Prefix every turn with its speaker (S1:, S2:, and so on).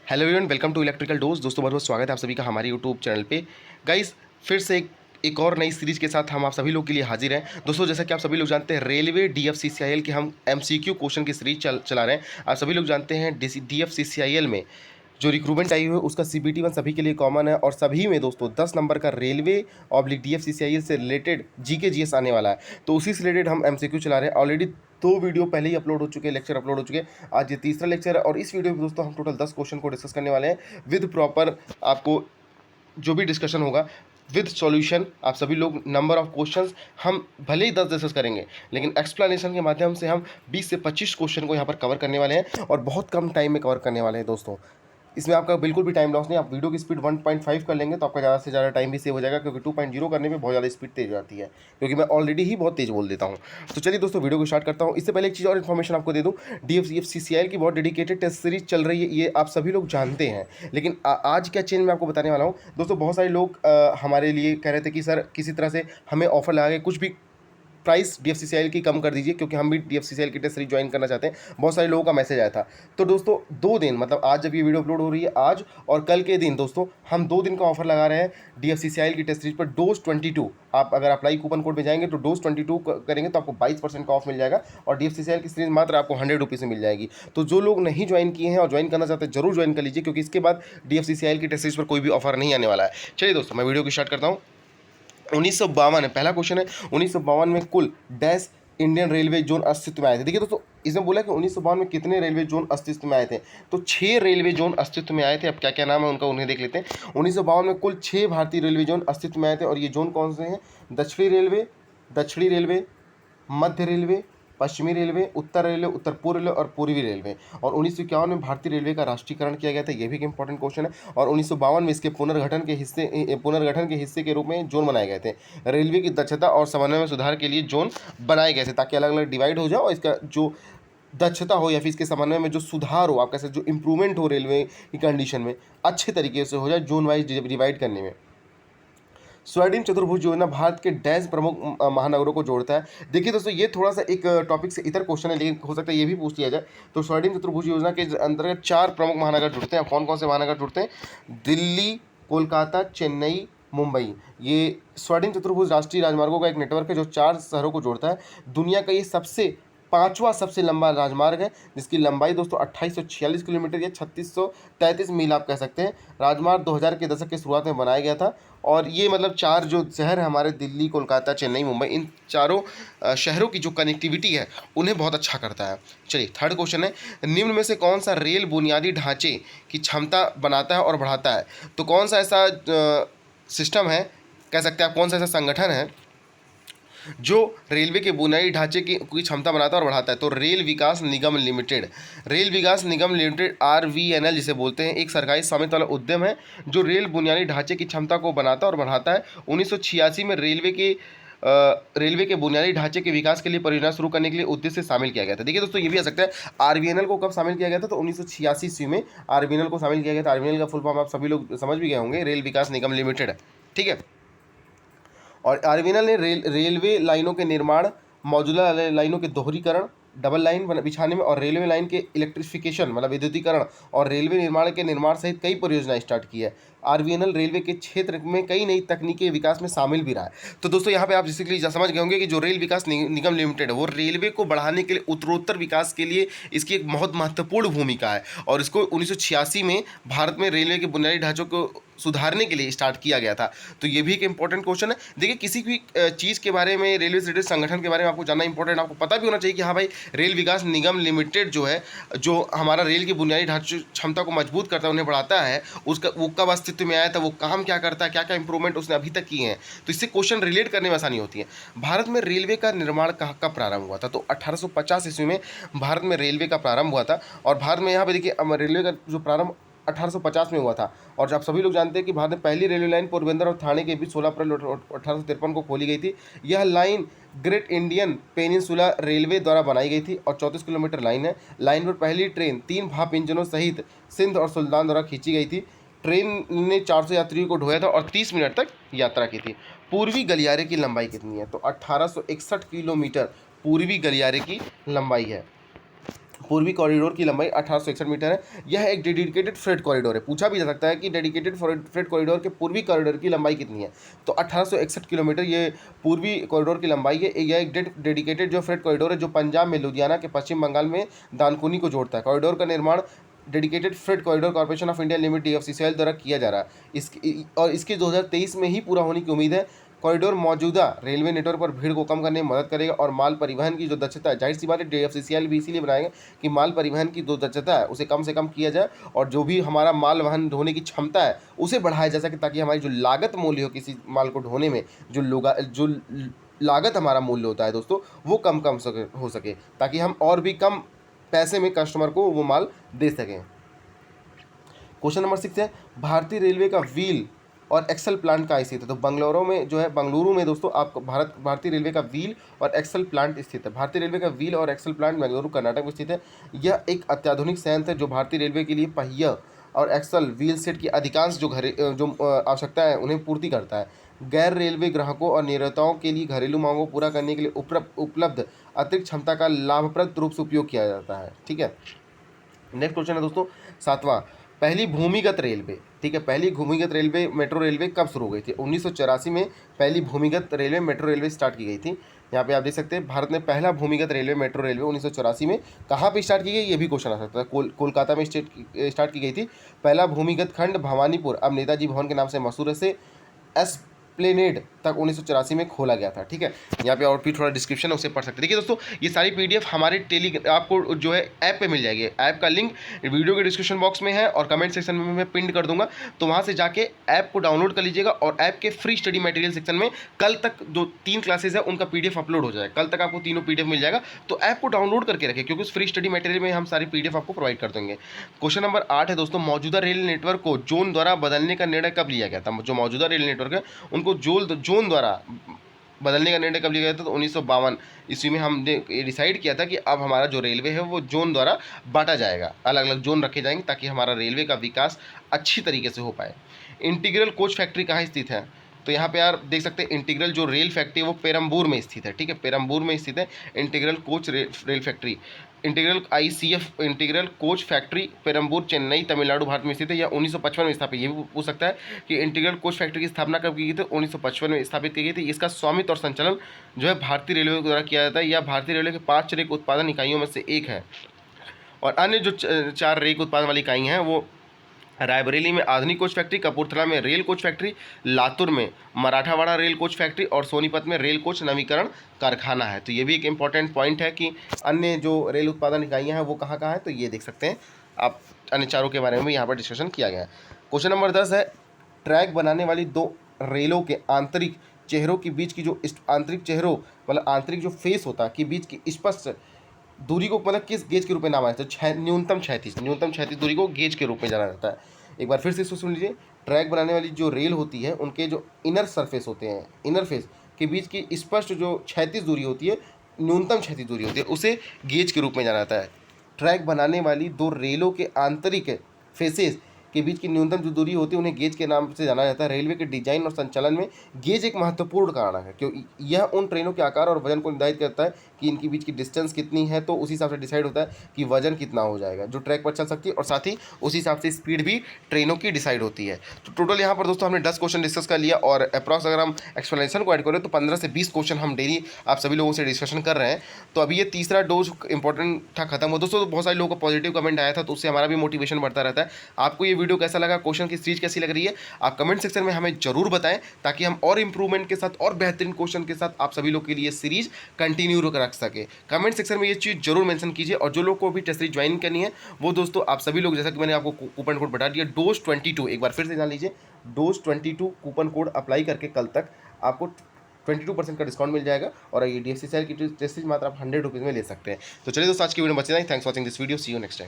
S1: Hello everyone, welcome to electrical dose. दोस्तों बहुत बहुत स्वागत है आप सभी का हमारे यूट्यूब चैनल पे। गाइस, फिर से एक और नई सीरीज के साथ हम आप सभी लोग के लिए हाजिर हैं। दोस्तों जैसा कि आप सभी लोग जानते हैं, रेलवे डीएफसीसीआईएल के हम एमसीक्यू क्वेश्चन की सीरीज चला रहे हैं। आप सभी लोग जानते हैं डीएफसीसीआईएल में जो रिक्रूटमेंट आई हुई है उसका सीबीटी 1 सभी के लिए कॉमन है, और सभी में दोस्तों 10 नंबर का रेलवे ऑब्लिक डीएफसीसीआईएल से रिलेटेड जीके जीएस आने वाला है। तो उसी से रिलेटेड हम एमसीक्यू चला रहे हैं। ऑलरेडी 2 वीडियो पहले ही अपलोड हो चुके हैं, लेक्चर अपलोड हो चुके हैं। आज ये तीसरा लेक्चर है और इस वीडियो में दोस्तों हम टोटल 10 क्वेश्चन को डिस्कस करने वाले हैं विद प्रॉपर। आपको जो भी डिस्कशन होगा विद सॉल्यूशन, आप सभी लोग नंबर ऑफ क्वेश्चंस हम भले ही 10 डिस्कस करेंगे, लेकिन एक्सप्लेनेशन के माध्यम से हम 20 से 25 क्वेश्चन को यहाँ पर कवर करने वाले हैं और बहुत कम टाइम में कवर करने वाले हैं दोस्तों। इसमें आपका बिल्कुल भी टाइम लॉस नहीं। आप वीडियो की स्पीड 1.5 कर लेंगे तो आपका ज़्यादा से ज़्यादा टाइम भी सेव हो जाएगा, क्योंकि 2.0 करने में बहुत ज़्यादा स्पीड तेज हो जाती है, क्योंकि मैं ऑलरेडी ही बहुत तेज बोल देता हूँ। तो चलिए दोस्तों वीडियो को स्टार्ट करता हूँ। इससे पहले एक चीज़ और इन्फॉर्मेशन आपको दे दूँ, डीएफसीसीआईएल की बहुत डेडिकेटेड टेस्ट सीरीज चल रही है, ये आप सभी लोग जानते हैं। लेकिन आज क्या चेंज मैं आपको बताने वाला हूँ दोस्तों। बहुत सारे लोग हमारे लिए कह रहे थे कि सर किसी तरह से हमें ऑफर लगा के कुछ भी प्राइस डीएफसीसीआईएल की कम कर दीजिए, क्योंकि हम भी डीएफसीसीआईएल की टेस्ट सीरीज ज्वाइन करना चाहते हैं। बहुत सारे लोगों का मैसेज आया था। तो दोस्तों 2 दिन, मतलब आज जब ये वीडियो अपलोड हो रही है, आज और कल के दिन दोस्तों हम 2 दिन का ऑफर लगा रहे हैं डीएफसीसीआईएल की टेस्ट सीरीज पर। डोज 22 आप अगर अप्लाई कूपन कोड में जाएंगे तो डोज 22 करेंगे तो आपको 22% का ऑफ मिल जाएगा, और डीएफसीसीआईएल की सीरीज मात्र आपको 100 रुपीज़ में मिल जाएगी। तो जो लोग नहीं ज्वाइन किए हैं और ज्वाइन करना चाहते हैं जरूर ज्वाइन कर लीजिए, क्योंकि इसके बाद डीएफसीसीआईएल की टेस्ट सीरीज पर कोई भी ऑफर नहीं आने वाला है। चलिए दोस्तों मैं वीडियो को स्टार्ट करता हूँ। 1952 है पहला क्वेश्चन है। 1952 में कुल डैश इंडियन रेलवे जोन अस्तित्व में आए थे। देखिए दोस्तों, इसमें बोला कि 1952 में कितने रेलवे जोन अस्तित्व में आए थे, तो 6 रेलवे जोन अस्तित्व में आए थे। अब क्या क्या नाम है उनका, उन्हें देख लेते हैं। 1952 में कुल 6 भारतीय रेलवे जोन अस्तित्व में आए थे, और ये जोन कौन से हैं? दक्षिणी रेलवे, मध्य रेलवे, पश्चिमी रेलवे, उत्तर रेलवे, उत्तर पूर्व रेलवे और पूर्वी रेलवे। और 1951 में भारतीय रेलवे का राष्ट्रीयकरण किया गया था, ये भी एक इंपॉर्टेंट क्वेश्चन है। और 1952 में इसके पुनर्गठन के हिस्से के रूप में जोन बनाए गए थे। रेलवे की दक्षता और समन्वय में सुधार के लिए जोन बनाए गए थे, ताकि अलग अलग डिवाइड हो जाए और इसका जो दक्षता हो या फिर इसके समन्वय में जो सुधार हो, आप कैसे जो इंप्रूवमेंट हो रेलवे की कंडीशन में, अच्छे तरीके से हो जाए जोन वाइज डिवाइड करने में। स्वर्णिम चतुर्भुज योजना भारत के डैश प्रमुख महानगरों को जोड़ता है। देखिए दोस्तों, ये थोड़ा सा एक टॉपिक से इधर क्वेश्चन है, लेकिन हो सकता है ये भी पूछ लिया जाए। तो स्वर्णिम चतुर्भुज योजना के अंतर्गत 4 प्रमुख महानगर जुड़ते हैं। कौन कौन से महानगर जुड़ते हैं? दिल्ली, कोलकाता, चेन्नई, मुंबई। ये स्वर्णिम चतुर्भुज राष्ट्रीय राजमार्गों का एक नेटवर्क है जो 4 शहरों को जोड़ता है। दुनिया का ये पांचवा सबसे लंबा राजमार्ग है, जिसकी लंबाई दोस्तों 2846 किलोमीटर या 3633 मील आप कह सकते हैं। राजमार्ग 2000 के दशक की शुरुआत में बनाया गया था, और ये मतलब 4 जो शहर है हमारे, दिल्ली, कोलकाता, चेन्नई, मुंबई, इन चारों शहरों की जो कनेक्टिविटी है उन्हें बहुत अच्छा करता है। चलिए थर्ड क्वेश्चन है, निम्न में से कौन सा रेल बुनियादी ढांचे की क्षमता बनाता है और बढ़ाता है? तो कौन सा ऐसा सिस्टम है, कह सकते हैं आप, कौन सा ऐसा संगठन है जो रेलवे के बुनियादी ढांचे की क्षमता बनाता है और बढ़ाता है? तो रेल विकास निगम लिमिटेड। रेल विकास निगम लिमिटेड RVNL जिसे बोलते हैं, एक सरकारी स्वामित्व वाला उद्यम है जो रेल बुनियादी ढांचे की क्षमता को बनाता और बढ़ाता है। 1986 में रेलवे के बुनियादी ढांचे के विकास के लिए परियोजना शुरू करने के लिए उद्देश्य से शामिल किया गया था। देखिए दोस्तों, ये भी आ सकता है RVNL को कब शामिल किया गया था? तो 1986 ईस्वी में RVNL को शामिल किया गया था। RVNL का फुल फॉर्म आप सभी लोग समझ भी गए होंगे, रेल विकास निगम लिमिटेड। ठीक है। और RVNL ने रेलवे लाइनों के निर्माण, मौजूदा लाइनों के दोहरीकरण, डबल लाइन बिछाने में, और रेलवे लाइन के इलेक्ट्रिफिकेशन मतलब विद्युतीकरण, और रेलवे निर्माण के निर्माण सहित कई परियोजनाएं स्टार्ट की है। RVNL रेलवे के क्षेत्र में कई नई तकनीकी विकास में शामिल भी रहा है। तो दोस्तों यहाँ पे आप बेसिकली समझ गए होंगे कि जो रेल विकास निगम लिमिटेड है वो रेलवे को बढ़ाने के लिए, उत्तरोत्तर विकास के लिए इसकी एक बहुत महत्वपूर्ण भूमिका है, और इसको 1986 में भारत में रेलवे के बुनियादी ढांचों को सुधारने के लिए स्टार्ट किया गया था। तो ये भी एक इंपॉर्टेंट क्वेश्चन है। देखिए, किसी भी चीज़ के बारे में, रेलवे से रिलेटेड संगठन के बारे में आपको जानना इंपॉर्टेंट, आपको पता भी होना चाहिए कि हाँ भाई, रेल विकास निगम लिमिटेड जो है, जो हमारा रेल की बुनियादी ढांचे क्षमता को मजबूत करता है, उन्हें बढ़ाता है, उसका वो कब अस्तित्व में आया था, वो काम क्या करता है, क्या क्या इंप्रूवमेंट उसने अभी तक किए हैं। तो इससे क्वेश्चन रिलेट करने में आसानी होती है। भारत में रेलवे का निर्माण कब प्रारंभ हुआ था? तो 1850 ईस्वी में भारत में रेलवे का प्रारंभ हुआ था। और भारत में यहाँ पे देखिए, रेलवे का जो प्रारंभ 1850 में हुआ था। और आप सभी लोग जानते हैं कि भारत में पहली रेलवे लाइन पोरबंदर और ठाणे के बीच 16 अप्रैल 1853 को खोली गई थी। यह line great Indian peninsula railway द्वारा बनाई गई थी और 34 किलोमीटर लाइन है। लाइन पर पहली ट्रेन 3 भाप इंजनों सहित सिंध और सुल्तान द्वारा खींची गई थी। ट्रेन ने 400 यात्रियों को ढोया था और 30 मिनट तक यात्रा की थी। पूर्वी गलियारे की लंबाई कितनी है? तो 1861 किलोमीटर पूर्वी गलियारे की लंबाई है। पूर्वी कॉरिडोर की लंबाई 1861 मीटर है। यह एक डेडिकेटेड फ्रेट कॉरिडोर है। पूछा भी जा सकता है कि डेडिकेटेड फ्रेट कॉरिडोर के पूर्वी कॉरिडोर की लंबाई कितनी है, तो 1861 किलोमीटर ये पूर्वी कॉरिडोर की लंबाई है। यह एक डेडिकेटेड जो फ्रेट कॉरिडोर है जो पंजाब में लुधियाना के पश्चिम बंगाल में दानकुनी को जोड़ता है। कॉरिडोर का निर्माण dedicated freight corridor corporation of India limited DFCCIL द्वारा किया जा रहा है। इसके 2023 में ही पूरा होने की उम्मीद है। कॉरिडोर मौजूदा रेलवे नेटवर्क पर भीड़ को कम करने में मदद करेगा और माल परिवहन की जो दक्षता है, जाहिर सी बात है DFCCIL भी इसीलिए बनाएगा कि माल परिवहन की जो दक्षता है उसे कम से कम किया जाए और जो भी हमारा माल वहन ढोने की क्षमता है उसे बढ़ाया जा सके, ताकि हमारी जो लागत मूल्य हो किसी माल को ढोने में, जो लागत हमारा मूल्य होता है दोस्तों, वो कम हो सके, ताकि हम और भी कम पैसे में कस्टमर को वो माल दे सकें। क्वेश्चन नंबर 6 है, भारतीय रेलवे का व्हील और एक्सल प्लांट कहाँ स्थित है? तो बंगलुरु में दोस्तों आपको भारतीय रेलवे का व्हील और एक्सल प्लांट स्थित है। भारतीय रेलवे का व्हील और एक्सल प्लांट बेंगलुरु कर्नाटक में स्थित है। यह एक अत्याधुनिक संयंत्र है जो भारतीय रेलवे के लिए पहिया और एक्सल व्हील सेट की अधिकांश जो आवश्यकता है उन्हें पूर्ति करता है। गैर रेलवे ग्राहकों और निर्माताओं के लिए घरेलू मांगों को पूरा करने के लिए उपलब्ध अतिरिक्त क्षमता का लाभप्रद रूप से उपयोग किया जाता है। ठीक है, नेक्स्ट क्वेश्चन है दोस्तों 7वां, पहली भूमिगत रेलवे। ठीक है, पहली भूमिगत रेलवे मेट्रो रेलवे कब शुरू हो गई थी? 1984 में पहली भूमिगत रेलवे मेट्रो रेलवे स्टार्ट की गई थी। यहाँ पे आप देख सकते हैं भारत में पहला भूमिगत रेलवे मेट्रो रेलवे 1984 में कहाँ पे स्टार्ट की गई, ये भी क्वेश्चन आ सकता है। कोलकाता में स्टार्ट की गई थी। पहला भूमिगत खंड भवानीपुर, अब नेताजी भवन के नाम से मशहूर से एस्प्लेनेड तक 1984 में खोला गया था। ठीक है, यहाँ पे और भी थोड़ा डिस्क्रिप्शन है उसे पढ़ सकते हैं। देखिए दोस्तों, ये सारी PDF हमारे आपको जो है ऐप पे मिल जाएगी। ऐप का लिंक वीडियो के डिस्क्रिप्शन बॉक्स में है और कमेंट सेक्शन में मैं पिन कर दूंगा, तो वहाँ से जाके ऐप को डाउनलोड कर लीजिएगा और ऐप के फ्री स्टडी मटेरियल सेक्शन में कल तक 3 क्लासेज है उनका PDF अपलोड हो जाएगा। कल तक आपको तीनों PDF मिल जाएगा, तो ऐप को डाउनलोड करके रखें क्योंकि उस फ्री स्टडी मटेरियल में हम सारी PDF आपको प्रोवाइड कर देंगे। क्वेश्चन नंबर 8 है दोस्तों, मौजूदा रेल नेटवर्क को जोन द्वारा बदलने का निर्णय कब लिया गया था? जो मौजूदा रेल नेटवर्क है उनको जोन द्वारा बदलने का निर्णय कब लिया गया था? तो 1952 ईस्वी में हमने डिसाइड किया था कि अब हमारा जो रेलवे है वो जोन द्वारा बांटा जाएगा, अलग अलग जोन रखे जाएंगे ताकि हमारा रेलवे का विकास अच्छी तरीके से हो पाए। इंटीग्रल कोच फैक्ट्री कहाँ स्थित है? तो यहाँ पे यार देख सकते हैं इंटीग्रल जो रेल फैक्ट्री है वो पेरम्बूर में स्थित है। ठीक है, पेरम्बूर में स्थित है integral coach rail factory. Integral ICF integral coach factory Perambur Chennai Tamil Nadu Bharat में स्थित है। यह 1955 में स्थापित, ये भी पूछ सकता है कि इंटीग्रल कोच फैक्ट्री की स्थापना कब की गई थी? 1955 में स्थापित की गई थी। इसका स्वामित्व और संचालन जो है भारतीय रेलवे द्वारा किया जाता है। यह भारतीय रेलवे के 5 रेक उत्पादन इकाइयों में से एक है और अन्य जो 4 रेक उत्पादन वाली इकाई हैं वो रायबरेली में आधुनिक कोच फैक्ट्री, कपूरथला में रेल कोच फैक्ट्री, लातूर में मराठावाड़ा रेल कोच फैक्ट्री और सोनीपत में रेल कोच नवीकरण कारखाना है। तो ये भी एक इंपॉर्टेंट पॉइंट है कि अन्य जो रेल उत्पादन इकाइयाँ हैं वो कहाँ कहाँ है, तो ये देख सकते हैं आप। अन्य चारों के बारे में भी यहाँ पर डिस्कशन किया गया है। क्वेश्चन नंबर 10 है, ट्रैक बनाने वाली 2 रेलों के आंतरिक चेहरों के बीच की जो आंतरिक चेहरों मतलब आंतरिक जो फेस होता है के बीच की स्पष्ट दूरी को मतलब किस गेज के रूप में नामा जाता है? तो न्यूनतम क्षैतिज दूरी को गेज के रूप में जाना जाता है। एक बार फिर से इसको सुन लीजिए, ट्रैक बनाने वाली जो रेल होती है उनके जो इनर सरफेस होते हैं, इनर फेस के बीच की स्पष्ट जो क्षैतिज दूरी होती है, न्यूनतम क्षैतिज दूरी होती है, उसे गेज के रूप में जाना जाता है। ट्रैक बनाने वाली 2 रेलों के आंतरिक फेसेस के बीच की न्यूनतम जो दूरी होती है उन्हें गेज के नाम से जाना जाता है। रेलवे के डिजाइन और संचालन में गेज एक महत्वपूर्ण कारण है क्योंकि यह उन ट्रेनों के आकार और वजन को निर्धारित करता है कि इनके बीच की डिस्टेंस कितनी है, तो उसी हिसाब से डिसाइड होता है कि वजन कितना हो जाएगा जो ट्रैक पर चल सकती है और साथ ही उसी हिसाब से स्पीड भी ट्रेनों की डिसाइड होती है। तो टोटल यहाँ पर दोस्तों हमने 10 क्वेश्चन डिस्कस कर लिया और अप्रॉक्स अगर हम एक्सप्लेनेशन को ऐड करें तो 15 से 20 क्वेश्चन हम डेली आप सभी लोगों से डिस्कशन कर रहे हैं। तो अभी ये तीसरा डोज इंपॉर्टेंट था खत्म हो दोस्तों। तो बहुत सारे लोगों का पॉजिटिव कमेंट आया था तो उससे हमारा भी मोटिवेशन बढ़ता रहता है। आपको ये वीडियो कैसा लगा, क्वेश्चन की सीरीज कैसी लग रही है, आप कमेंट सेक्शन में हमें जरूर बताएं ताकि हम और इंप्रूवमेंट के साथ और बेहतरीन क्वेश्चन के साथ आप सभी लोग के लिए सीरीज कंटिन्यू रख सके। कमेंट सेक्शन में ये चीज़ जरूर मेंशन कीजिए और जो लोग को भी टेस्ट सीरीज ज्वाइन करनी है वो दोस्तों आप सभी लोग, जैसा कि मैंने आपको कूपन कोड बता दिया डोज 22, एक बार फिर से जान लीजिए डोज 22 कूपन कोड अप्लाई करके कल तक आपको 22% का डिस्काउंट मिल जाएगा और ये DFCCIL की टेस्ट सीरीज मात्र आप 100 रुपीज़ में ले सकते हैं। तो चलिए दोस्तों आज की वीडियो में बचे नहीं। Thanks for watching this video, see you next time.